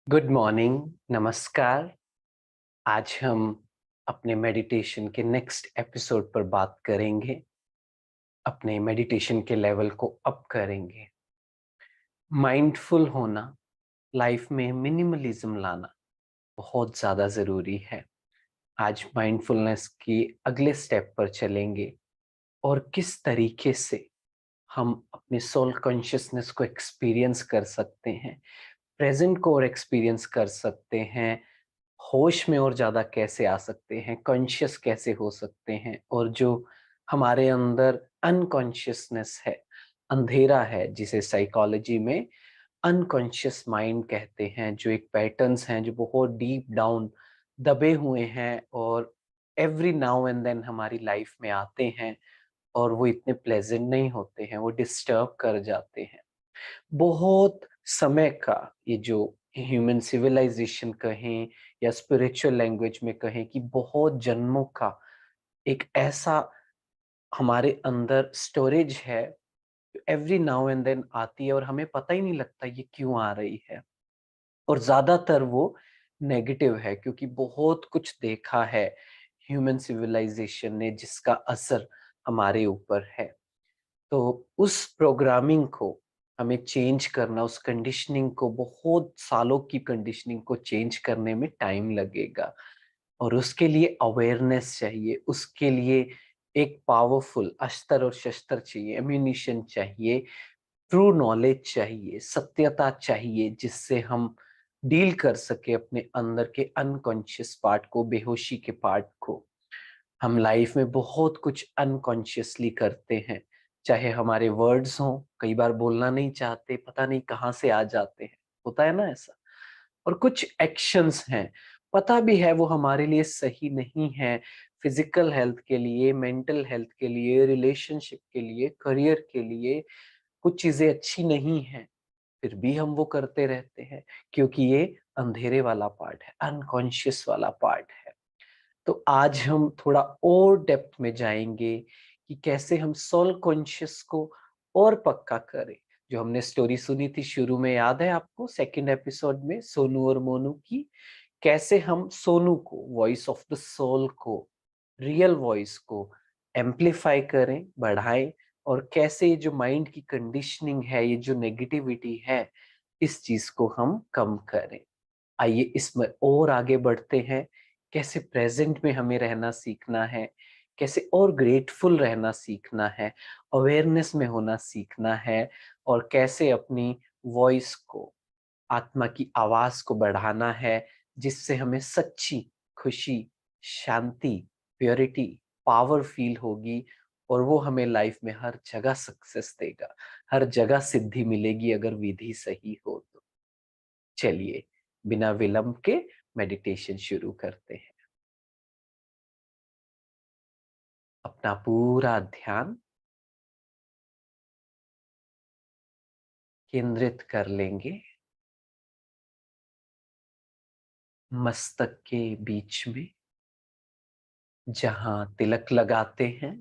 Good morning, नमस्कार। आज हम अपने मेडिटेशन के नेक्स्ट एपिसोड पर बात करेंगे। अपने मेडिटेशन के लेवल को अप करेंगे। माइंडफुल होना, लाइफ में मिनिमलिज्म लाना बहुत ज़्यादा ज़रूरी है। आज माइंडफुलनेस की अगले स्टेप पर चलेंगे और किस तरीके से हम अपने सोल कॉन्शियसनेस को एक्सपीरियंस कर सकते हैं, प्रेजेंट को और एक्सपीरियंस कर सकते हैं, होश में और ज़्यादा कैसे आ सकते हैं, कॉन्शियस कैसे हो सकते हैं, और जो हमारे अंदर अनकॉन्शियसनेस है, अंधेरा है, जिसे साइकोलॉजी में अनकॉन्शियस माइंड कहते हैं, जो एक पैटर्न्स हैं जो बहुत डीप डाउन दबे हुए हैं और एवरी नाउ एंड देन हमारी लाइफ में आते हैं और वो इतने प्लेजेंट नहीं होते हैं, वो डिस्टर्ब कर जाते हैं। बहुत समय का ये जो ह्यूमन सिविलाइजेशन कहें या स्पिरिचुअल लैंग्वेज में कहें कि बहुत जन्मों का एक ऐसा हमारे अंदर स्टोरेज है, एवरी नाउ एंड देन आती है और हमें पता ही नहीं लगता ये क्यों आ रही है। और ज्यादातर वो नेगेटिव है क्योंकि बहुत कुछ देखा है ह्यूमन सिविलाइजेशन ने जिसका असर हमारे ऊपर है। तो उस प्रोग्रामिंग को हमें चेंज करना, उस कंडीशनिंग को, बहुत सालों की कंडीशनिंग को चेंज करने में टाइम लगेगा और उसके लिए अवेयरनेस चाहिए, उसके लिए एक पावरफुल अस्त्र और शस्त्र चाहिए, एम्यूनिशन चाहिए, ट्रू नॉलेज चाहिए, सत्यता चाहिए, जिससे हम डील कर सके अपने अंदर के अनकॉन्शियस पार्ट को, बेहोशी के पार्ट को। हम लाइफ में बहुत कुछ अनकॉन्शियसली करते हैं, चाहे हमारे वर्ड्स हों, कई बार बोलना नहीं चाहते, पता नहीं कहाँ से आ जाते हैं, होता है ना ऐसा। और कुछ एक्शंस हैं, पता भी है वो हमारे लिए सही नहीं है, फिजिकल हेल्थ के लिए, मेंटल हेल्थ के लिए, रिलेशनशिप के लिए, करियर के लिए, कुछ चीजें अच्छी नहीं हैं, फिर भी हम वो करते रहते हैं क्योंकि ये अंधेरे वाला पार्ट है, अनकॉन्शियस वाला पार्ट है। तो आज हम थोड़ा और डेप्थ में जाएंगे कि कैसे हम सोल कॉन्शियस को और पक्का करें। जो हमने स्टोरी सुनी थी शुरू में, याद है आपको, सेकंड एपिसोड में, सोनू और मोनू की, कैसे हम सोनू को, वॉइस ऑफ द सोल को, रियल वॉइस को एम्पलीफाई करें, बढ़ाएं, और कैसे ये जो माइंड की कंडीशनिंग है, ये जो नेगेटिविटी है, इस चीज को हम कम करें। आइए इसमें और आगे बढ़ते हैं। कैसे प्रेजेंट में हमें रहना सीखना है, कैसे और ग्रेटफुल रहना सीखना है, अवेयरनेस में होना सीखना है, और कैसे अपनी वॉइस को, आत्मा की आवाज को बढ़ाना है, जिससे हमें सच्ची खुशी, शांति, प्योरिटी, पावर फील होगी, और वो हमें लाइफ में हर जगह सक्सेस देगा, हर जगह सिद्धि मिलेगी अगर विधि सही हो तो। चलिए, बिना विलंब के मेडिटेशन शुरू करते हैं। अपना पूरा ध्यान केंद्रित कर लेंगे मस्तक के बीच में, जहां तिलक लगाते हैं।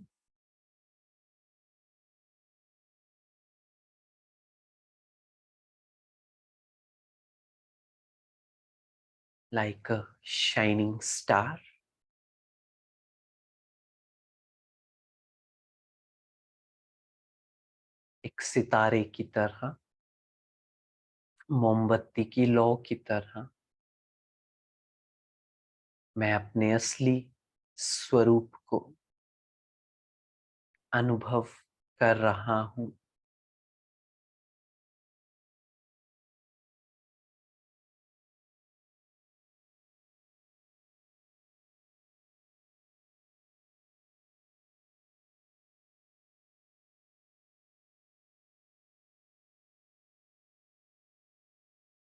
लाइक अ शाइनिंग स्टार, एक सितारे की तरह, मोमबत्ती की लौ की तरह, मैं अपने असली स्वरूप को अनुभव कर रहा हूं।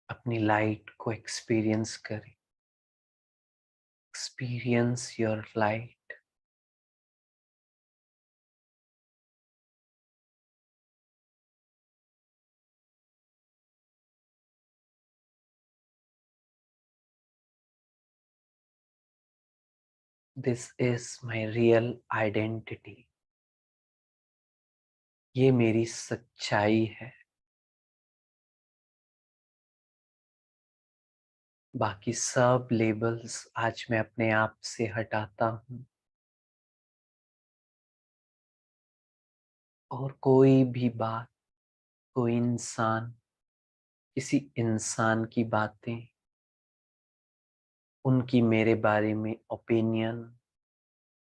अपनी लाइट को एक्सपीरियंस करें। Experience your light. This is my real identity. ये मेरी सच्चाई है। बाकी सब लेबल्स आज मैं अपने आप से हटाता हूँ और कोई भी बात, कोई इंसान, किसी इंसान की बातें, उनकी मेरे बारे में ओपिनियन,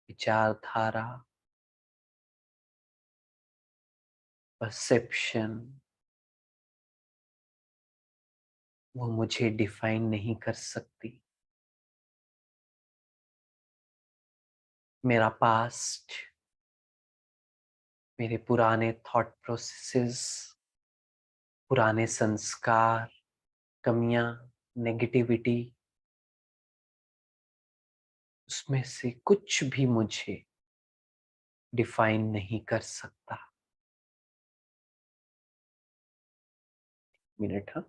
विचारधारा, परसेप्शन, वो मुझे डिफाइन नहीं कर सकती। मेरा पास्ट, मेरे पुराने थॉट प्रोसेसेस, पुराने संस्कार, कमियां, नेगेटिविटी, उसमें से कुछ भी मुझे डिफाइन नहीं कर सकता। मिनट, हाँ।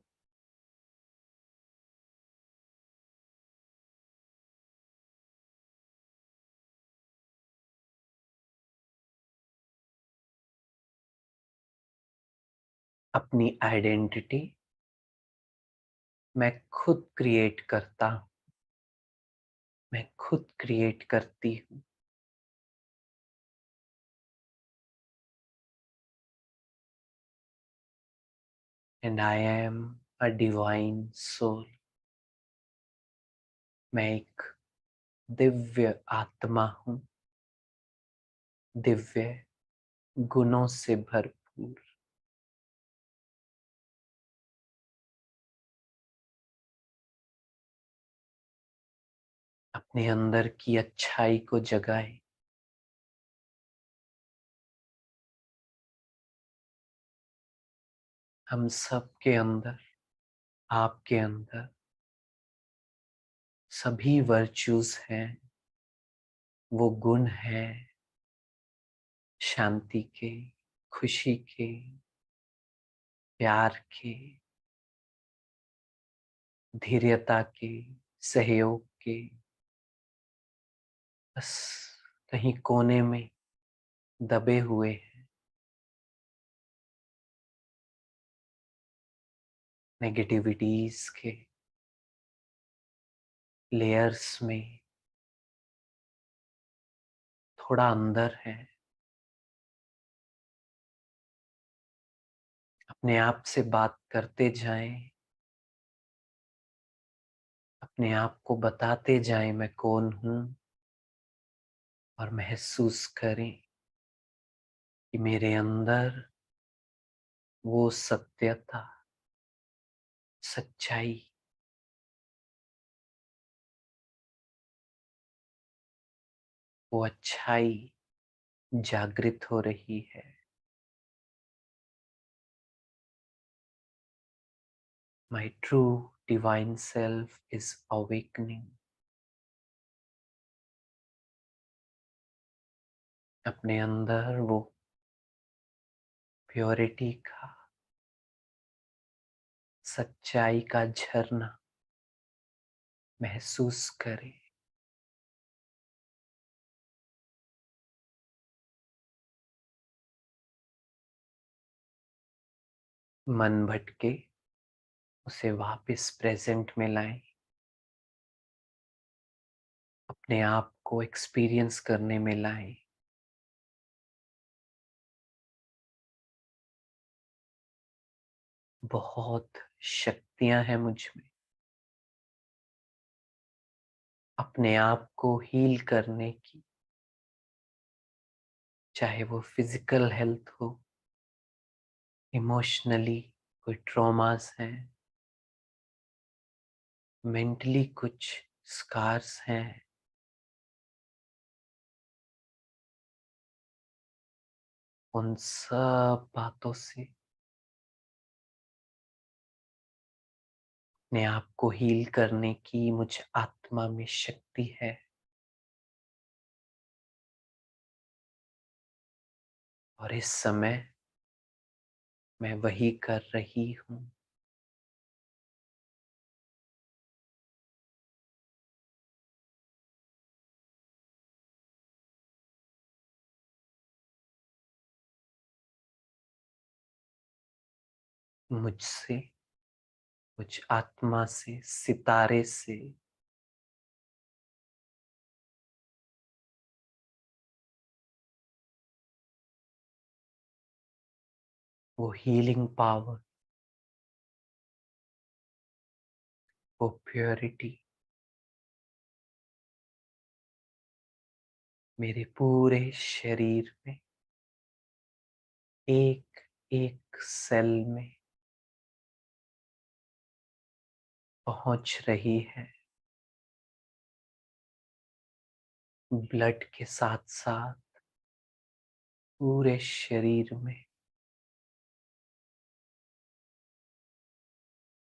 अपनी आइडेंटिटी मैं खुद क्रिएट करता हूँ, मैं खुद क्रिएट करती हूँ। And I am a divine soul. मैं एक दिव्य आत्मा हूँ, दिव्य गुणों से भरपूर। अपने अंदर की अच्छाई को जगाए। हम सब के अंदर, आपके अंदर सभी वर्च्यूज हैं, वो गुण हैं शांति के, खुशी के, प्यार के, धैर्यता के, सहयोग के। बस कहीं कोने में दबे हुए हैं नेगेटिविटीज के लेयर्स में, थोड़ा अंदर है। अपने आप से बात करते जाएं, अपने आप को बताते जाएं मैं कौन हूं, और महसूस करें कि मेरे अंदर वो सत्यता, सच्चाई, वो अच्छाई जागृत हो रही है। My true divine self is awakening। अपने अंदर वो प्योरिटी का, सच्चाई का झरना महसूस करें। मन भटके उसे वापस प्रेजेंट में लाएं। अपने आप को एक्सपीरियंस करने में लाएं। बहुत शक्तियां हैं मुझ में। अपने आप को हील करने की, चाहे वो फिजिकल हेल्थ हो, इमोशनली कोई ट्रॉमास हैं, मेंटली कुछ स्कार्स हैं, उन सब बातों से अपने आप को हील करने की मुझ आत्मा में शक्ति है। और इस समय मैं वही कर रही हूँ। मुझसे कुछ आत्मा से, सितारे से वो हीलिंग पावर, वो प्योरिटी मेरे पूरे शरीर में, एक एक सेल में पहुंच रही है। ब्लड के साथ साथ पूरे शरीर में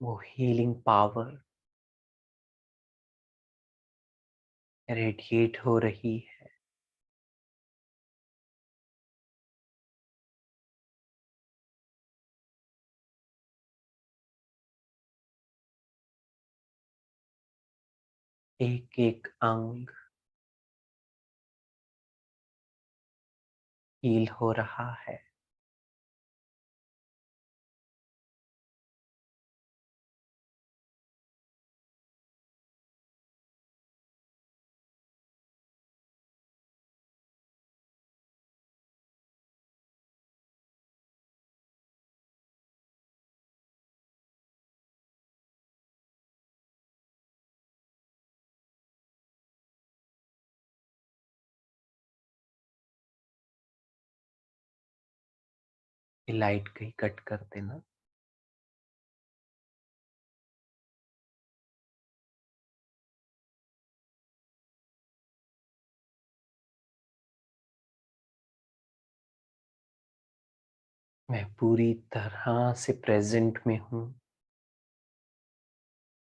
वो हीलिंग पावर रेडिएट हो रही है। एक एक अंग हील हो रहा है। ये लाइट कहीं कट कर देना। मैं पूरी तरह से प्रेजेंट में हूँ।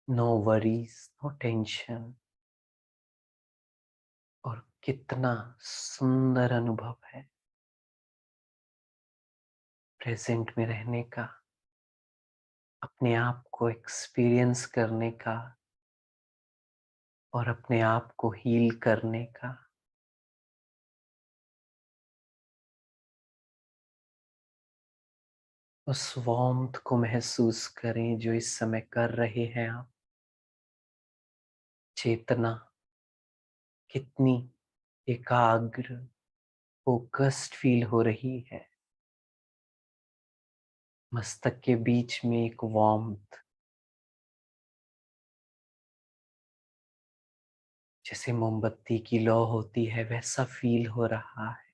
No worries, no tension. और कितना सुंदर अनुभव है प्रेजेंट में रहने का, अपने आप को एक्सपीरियंस करने का और अपने आप को हील करने का। उस वार्मथ को महसूस करें जो इस समय कर रहे हैं आप। चेतना कितनी एकाग्र, फोकस्ड फील हो रही है। मस्तक के बीच में एक वार्मथ, जैसे मोमबत्ती की लौ होती है वैसा फील हो रहा है।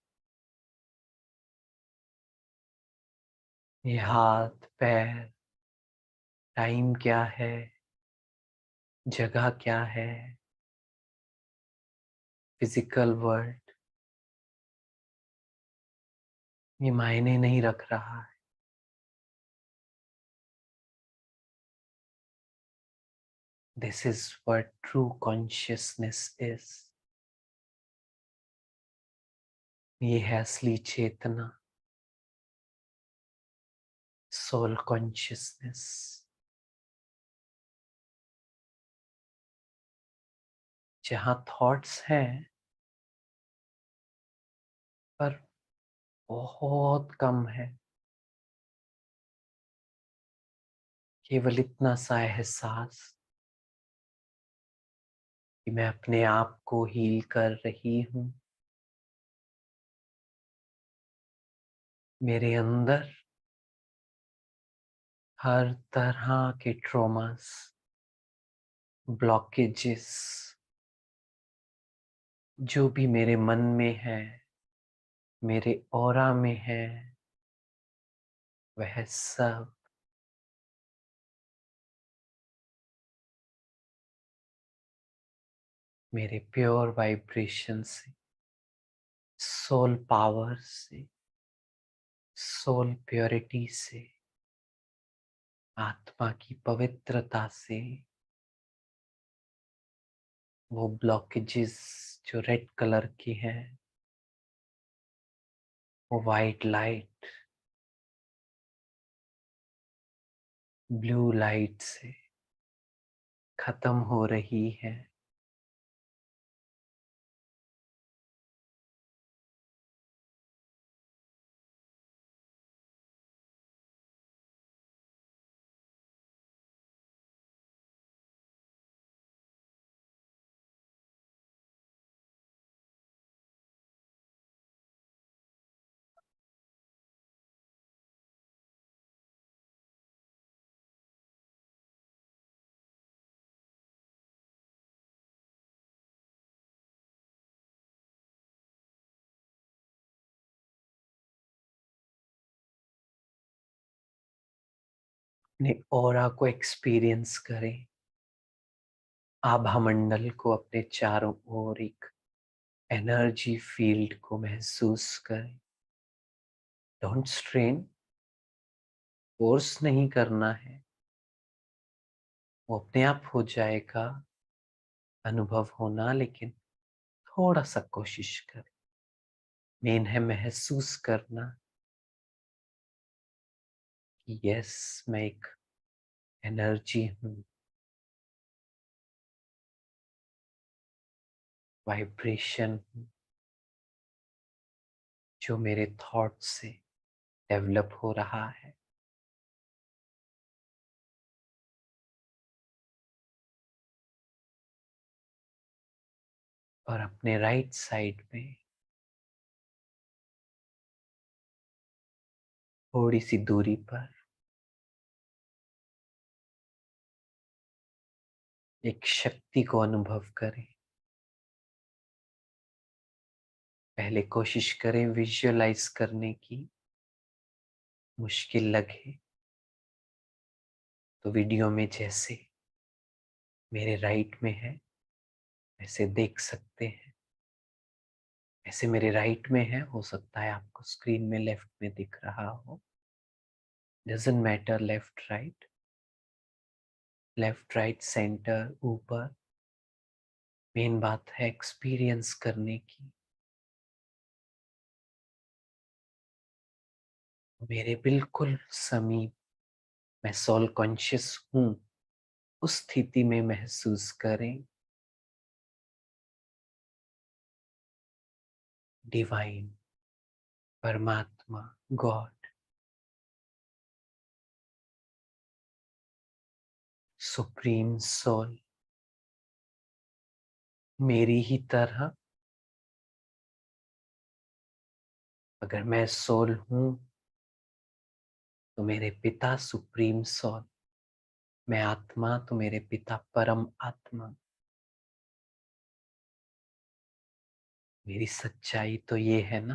ये हाथ पैर, टाइम क्या है, जगह क्या है, फिजिकल वर्ल्ड, ये मायने नहीं रख रहा है। This is what true consciousness is. ये है असली चेतना, सोल कॉन्शियसनेस। जहाँ थॉट्स हैं पर बहुत कम है, केवल इतना सा एहसास कि मैं अपने आप को हील कर रही हूँ। मेरे अंदर हर तरह के ट्रॉमास, ब्लॉकेजेस जो भी मेरे मन में है, मेरे ऑरा में है, वह सब मेरे प्योर वाइब्रेशन से, सोल पावर से, सोल प्योरिटी से, आत्मा की पवित्रता से, वो ब्लॉकेजेस जो रेड कलर के हैं, वो वाइट लाइट, ब्लू लाइट से खत्म हो रही है। अपने ऑरा को एक्सपीरियंस करें, आभा मंडल को अपने चारों ओर एक एनर्जी फील्ड को महसूस करें। डोंट स्ट्रेन, फोर्स नहीं करना है, वो अपने आप हो जाएगा अनुभव होना, लेकिन थोड़ा सा कोशिश करें। मेन है महसूस करना कि यस, मैं एक एनर्जी हूँ, वाइब्रेशन हूँ, जो मेरे थॉट से डेवलप हो रहा है। और अपने राइट साइड में थोड़ी सी दूरी पर एक शक्ति को अनुभव करें। पहले कोशिश करें विजुअलाइज करने की। मुश्किल लगे तो वीडियो में जैसे मेरे राइट में है वैसे देख सकते हैं। ऐसे मेरे राइट में है, हो सकता है आपको स्क्रीन में लेफ्ट में दिख रहा हो। Doesn't matter, left right centre ऊपर, मेन बात है एक्सपीरियंस करने की। मेरे बिल्कुल समीप मैं सोल कॉन्शियस हूँ, उस स्थिति में महसूस करें डिवाइन, परमात्मा, गॉड, सुप्रीम सोल मेरी ही तरह। अगर मैं सोल हूँ तो मेरे पिता सुप्रीम सोल, मैं आत्मा तो मेरे पिता परम आत्मा। मेरी सच्चाई तो ये है ना,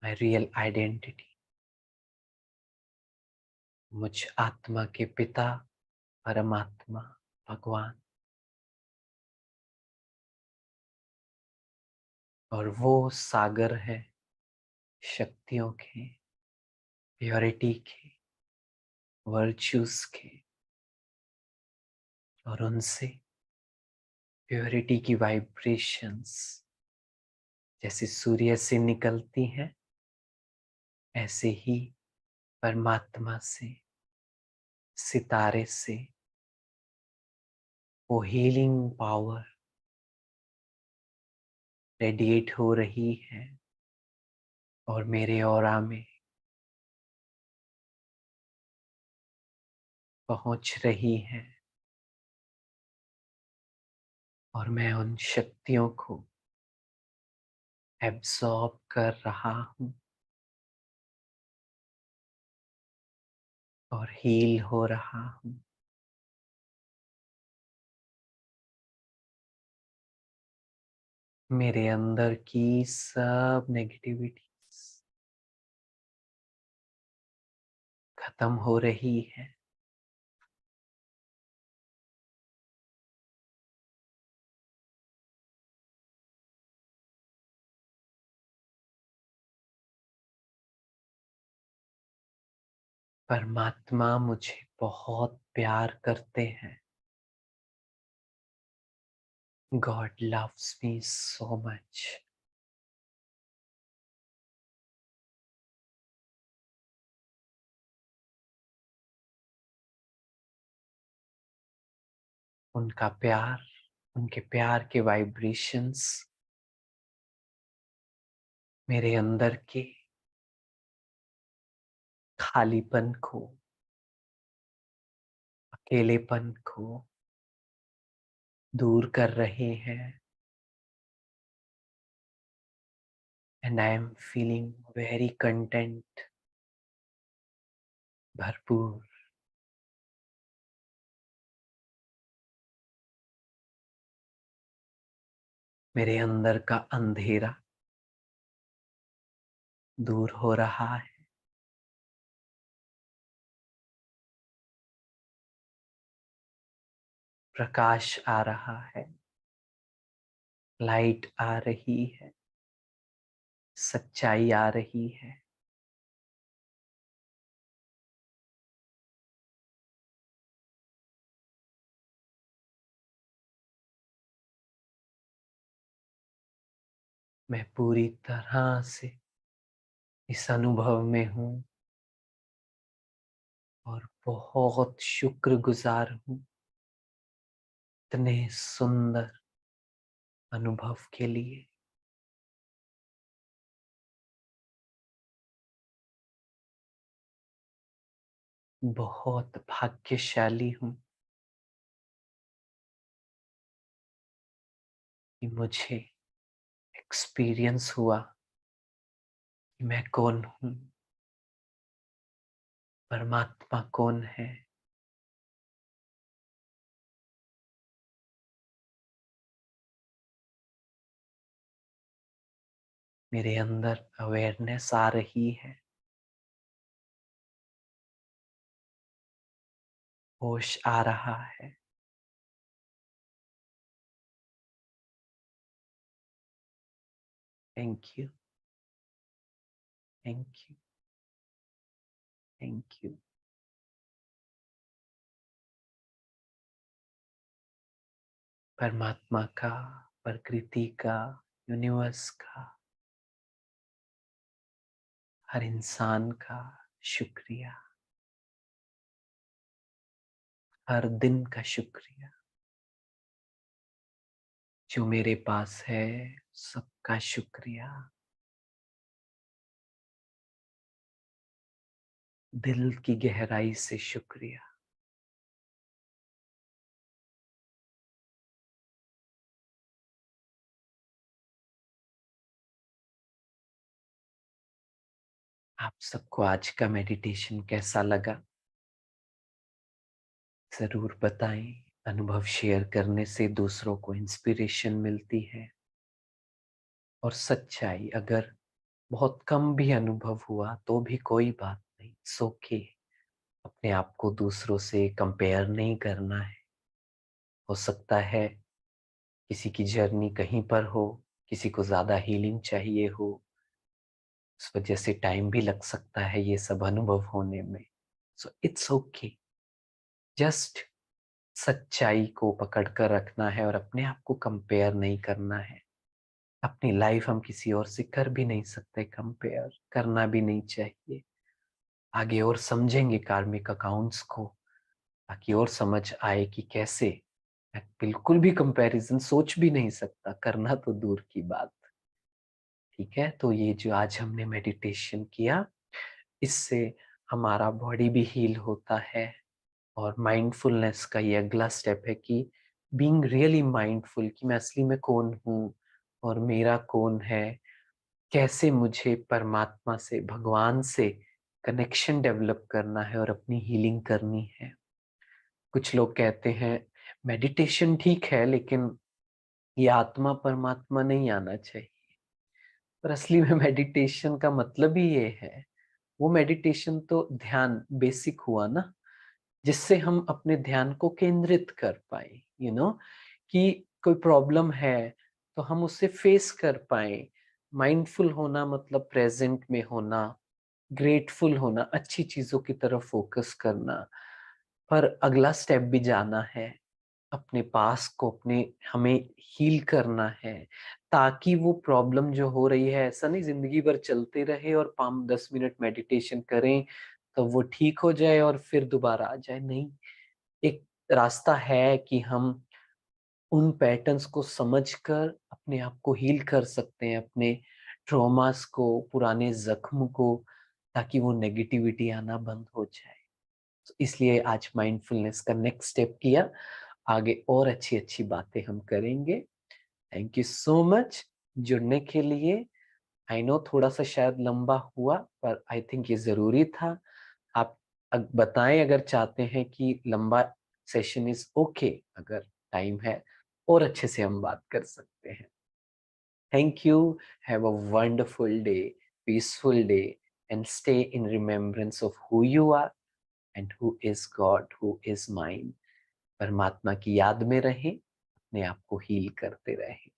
माय रियल आइडेंटिटी। मुझ आत्मा के पिता परमात्मा भगवान, और वो सागर है शक्तियों के, प्योरिटी के, वर्च्यूज के। और उनसे प्योरिटी की वाइब्रेशंस जैसे सूर्य से निकलती हैं, ऐसे ही परमात्मा से, सितारे से वो हीलिंग पावर रेडिएट हो रही है और मेरे ऑरा में पहुंच रही है। और मैं उन शक्तियों को एब्सॉर्ब कर रहा हूँ और हील हो रहा हूँ। मेरे अंदर की सब नेगेटिविटी खत्म हो रही है। परमात्मा मुझे बहुत प्यार करते हैं। God loves me so much. उनका प्यार, उनके प्यार के वाइब्रेशंस मेरे अंदर के खालीपन को, अकेलेपन को दूर कर रहे हैं। And I am feeling very content, भरपूर। मेरे अंदर का अंधेरा दूर हो रहा है। प्रकाश आ रहा है, लाइट आ रही है, सच्चाई आ रही है। मैं पूरी तरह से इस अनुभव में हूँ और बहुत शुक्रगुजार हूँ इतने सुंदर अनुभव के लिए। बहुत भाग्यशाली हूँ कि मुझे एक्सपीरियंस हुआ कि मैं कौन हूँ, परमात्मा कौन है। मेरे अंदर अवेयरनेस आ रही है, होश आ रहा है। Thank you, thank you, thank you. परमात्मा का, प्रकृति का, यूनिवर्स का, हर इंसान का शुक्रिया, हर दिन का शुक्रिया जो मेरे पास है। सबका शुक्रिया, दिल की गहराई से शुक्रिया। आप सबको आज का मेडिटेशन कैसा लगा जरूर बताएं। अनुभव शेयर करने से दूसरों को इंस्पिरेशन मिलती है। और सच्चाई, अगर बहुत कम भी अनुभव हुआ तो भी कोई बात नहीं, इट्स ओके। अपने आप को दूसरों से कंपेयर नहीं करना है। हो सकता है किसी की जर्नी कहीं पर हो, किसी को ज्यादा हीलिंग चाहिए हो, उस वजह से टाइम भी लग सकता है ये सब अनुभव होने में। So it's okay. जस्ट सच्चाई को पकड़ कर रखना है और अपने आप को कंपेयर नहीं करना है। अपनी लाइफ हम किसी और से कर भी नहीं सकते, कंपेयर करना भी नहीं चाहिए। आगे और समझेंगे कार्मिक अकाउंट्स को, ताकि और समझ आए कि कैसे। मैं बिल्कुल भी कंपैरिजन सोच भी नहीं सकता, करना तो दूर की बात। ठीक है, तो ये जो आज हमने मेडिटेशन किया, इससे हमारा बॉडी भी हील होता है। और माइंडफुलनेस का ये अगला स्टेप है कि बीइंग रियली माइंडफुल कि मैं असली में कौन हूँ और मेरा कौन है। कैसे मुझे परमात्मा से, भगवान से कनेक्शन डेवलप करना है और अपनी हीलिंग करनी है। कुछ लोग कहते हैं मेडिटेशन ठीक है, लेकिन ये आत्मा परमात्मा नहीं आना चाहिए। पर असली में मेडिटेशन का मतलब ही ये है। वो मेडिटेशन तो ध्यान बेसिक हुआ ना, जिससे हम अपने ध्यान को केंद्रित कर पाए। कि कोई प्रॉब्लम है तो हम उसे फेस कर पाए। माइंडफुल होना मतलब प्रेजेंट में होना, ग्रेटफुल होना, अच्छी चीजों की तरफ फोकस करना। पर अगला स्टेप भी जाना है, अपने पास को अपने हमें हील करना है। ताकि वो प्रॉब्लम जो हो रही है, ऐसा नहीं जिंदगी भर चलते रहे और 5-10 मिनट मेडिटेशन करें तो वो ठीक हो जाए और फिर दोबारा आ जाए। नहीं, एक रास्ता है कि हम उन पैटर्न्स को समझकर अपने आप को हील कर सकते हैं, अपने ट्रॉमास को, पुराने जख्म को, ताकि वो नेगेटिविटी आना बंद हो जाए। तो इसलिए आज माइंडफुलनेस का नेक्स्ट स्टेप किया। आगे और अच्छी अच्छी बातें हम करेंगे। थैंक यू सो मच जुड़ने के लिए। आई नो थोड़ा सा शायद लंबा हुआ, पर आई थिंक ये जरूरी था। आप बताएं अगर चाहते हैं कि लंबा सेशन इज ओके, अगर टाइम है और अच्छे से हम बात कर सकते हैं। Thank you. Have a wonderful day, peaceful day, and stay in remembrance of who you are and who is God, who is mine. परमात्मा की याद में रहें, अपने आप को हील करते रहें।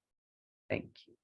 Thank you.